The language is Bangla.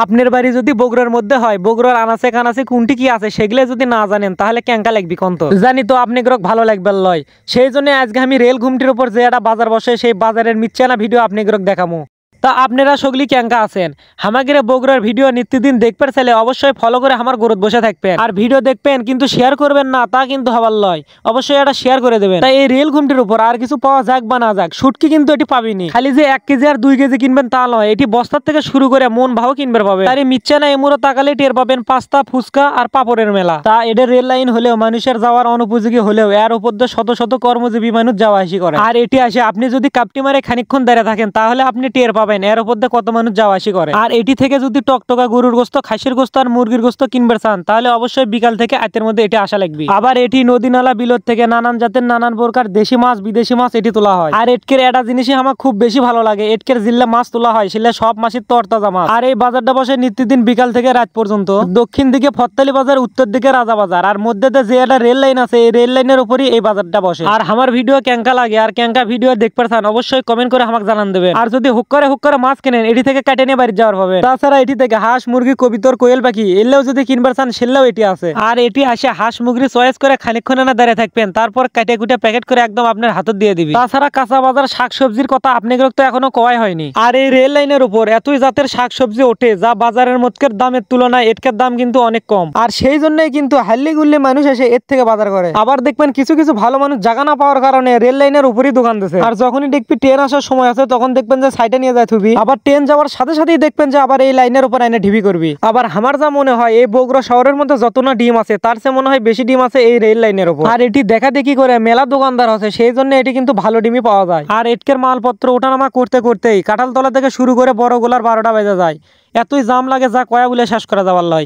আপনার বাড়ি যদি বগুড়ার মধ্যে হয়, বগুড়ার আনাচে কানাচে কোনটি কি আছে সেগুলো যদি না জানেন তাহলে কেঙ্কা লাগবি কন্ত। জানি তো আপনি ভালো লাগবে লয়, সেই জন্য আজকে আমি রেল ঘুমটির উপর যে একটা বাজার বসে সেই বাজারের মিচ্ছানা ভিডিও আপনি দেখামো। তা আপনারা সগলি কেঙ্কা আছেন, আমাদের বগুড়ার ভিডিও নিত্যদিন দেখতে চাইলে অবশ্যই ফলো করে আমার গ্রুপে বসে থাকবেন আর ভিডিও দেখবেন, কিন্তু শেয়ার করবেন না তা কিন্তু হবার লয়, অবশ্যই এটা শেয়ার করে দেবেন। তাই এই রেল ঘুমটির উপর আর কিছু পাওয়া যাক বা না যাক, শুটকি কিন্তু এটি পাবিনি। খালি যে 1 কেজি আর 2 কেজি কিনবেন তা নয়, এটি বস্তার থেকে শুরু করে মন ভাও কিনবে পাবেন। আর এই মিচ্ছানা এমুরো তাকালে টের পাবেন পাস্তা ফুচকা আর পাপড়ের মেলা। তা এদের রেল লাইন হলেও মানুষের যাওয়ার অনুপযোগী হলেও এর উপর দিয়ে শত শত কর্মজীবী মানুষ যাওয়া আসি করে। আর এটি আসে আপনি যদি কাপটি মারে খানিকক্ষণ দাঁড়িয়ে থাকেন তাহলে আপনি টের পাবেন এর উপর দিয়ে কত মানুষ যাওয়া আসি করে। আর এটি থেকে যদি টকটকা গরুর গোস্ত, খাসির গোস্ত আর মুরগির গোস্ত কিনবে চান তাহলে অবশ্যই বিকাল থেকে রাতের মধ্যে এটি আসা লাগবে। আবার এটি নদী নালা বিলত থেকে নানান জাতের নানান প্রকার দেশি মাছ বিদেশি মাছ এটি তোলা হয়। আর এটকের একটা জিনিসই আমার খুব বেশি ভালো লাগে, এটকের জিল্লা মাছ তোলা হয় সেটা সব মাছের তরতাজা মাছ। আর এই বাজারটা বসে নিত্যদিন বিকাল থেকে রাত পর্যন্ত। দক্ষিণ দিকে ফত্তালি বাজার, উত্তর দিকে রাজা বাজার, আর মধ্যে যে একটা রেল লাইন আছে এই রেল লাইনের উপরই এই বাজারটা বসে। আর আমার ভিডিও কেঙ্কা লাগে আর কেঙ্কা ভিডিও দেখতে চান অবশ্যই কমেন্ট করে আমাকে জানান দেবেন। আর যদি হুক করে মাছ কেনেন এটি থেকে কাটে নিয়ে বাড়ি যাওয়ার হবে। তাছাড়া এটি থেকে হাঁস মুরগি কবিতর কোয়েল পাখি এলেও যদি কিনবার চান সেলেও এটি আছে। আর এটি আসে হাঁস মুরগি চয়েস করে খানিকক্ষণ না দাঁড়িয়ে থাকবেন, তারপর কাটে কুটে প্যাকেট করে একদম আপনার হাতে দিয়ে দিবি। তাছাড়া কাঁচা বাজার শাকসবজির কথা আপনাদের তো এখনো কওয়াই হয়নি। আর এই রেল লাইনের উপর এতই জাতের শাকসবজি ওঠে যা বাজারের মধ্যের দামের তুলনায় এটকের দাম কিন্তু অনেক কম। আর সেই জন্যই কিন্তু হাল্লি গুল্লি মানুষ এসে এর থেকে বাজার করে। আবার দেখবেন কিছু কিছু ভালো মানুষ জায়গা না পাওয়ার কারণে রেল লাইনের উপরই দোকান দিচ্ছে। আর যখনই দেখবি ট্রেন আসার সময় আছে তখন দেখবেন যে সাইডে নিয়ে যায় থুবি, আবার ট্রেন যাওয়ার সাথে সাথেই দেখবেন যে আবার এই লাইনের উপর আইনে ঢিবি করবি। আবার আমার যা মনে হয় এই বগুড়া শহরের মধ্যে যত না ডিম আছে তার চেয়ে মনে হয় বেশি ডিম আছে এই রেল লাইনের উপর। আর এটি দেখা দেখি করে মেলা দোকানদার আছে, সেই জন্য এটি কিন্তু ভালো ডিমই পাওয়া যায়। আর এটকের মালপত্র ওঠানামা করতে করতেই কাঁঠালতলা থেকে শুরু করে বড় গোলার 12টা বেজে যায়, এতই জাম লাগে যা কয়া বলে শেষ করা যাবার লয়।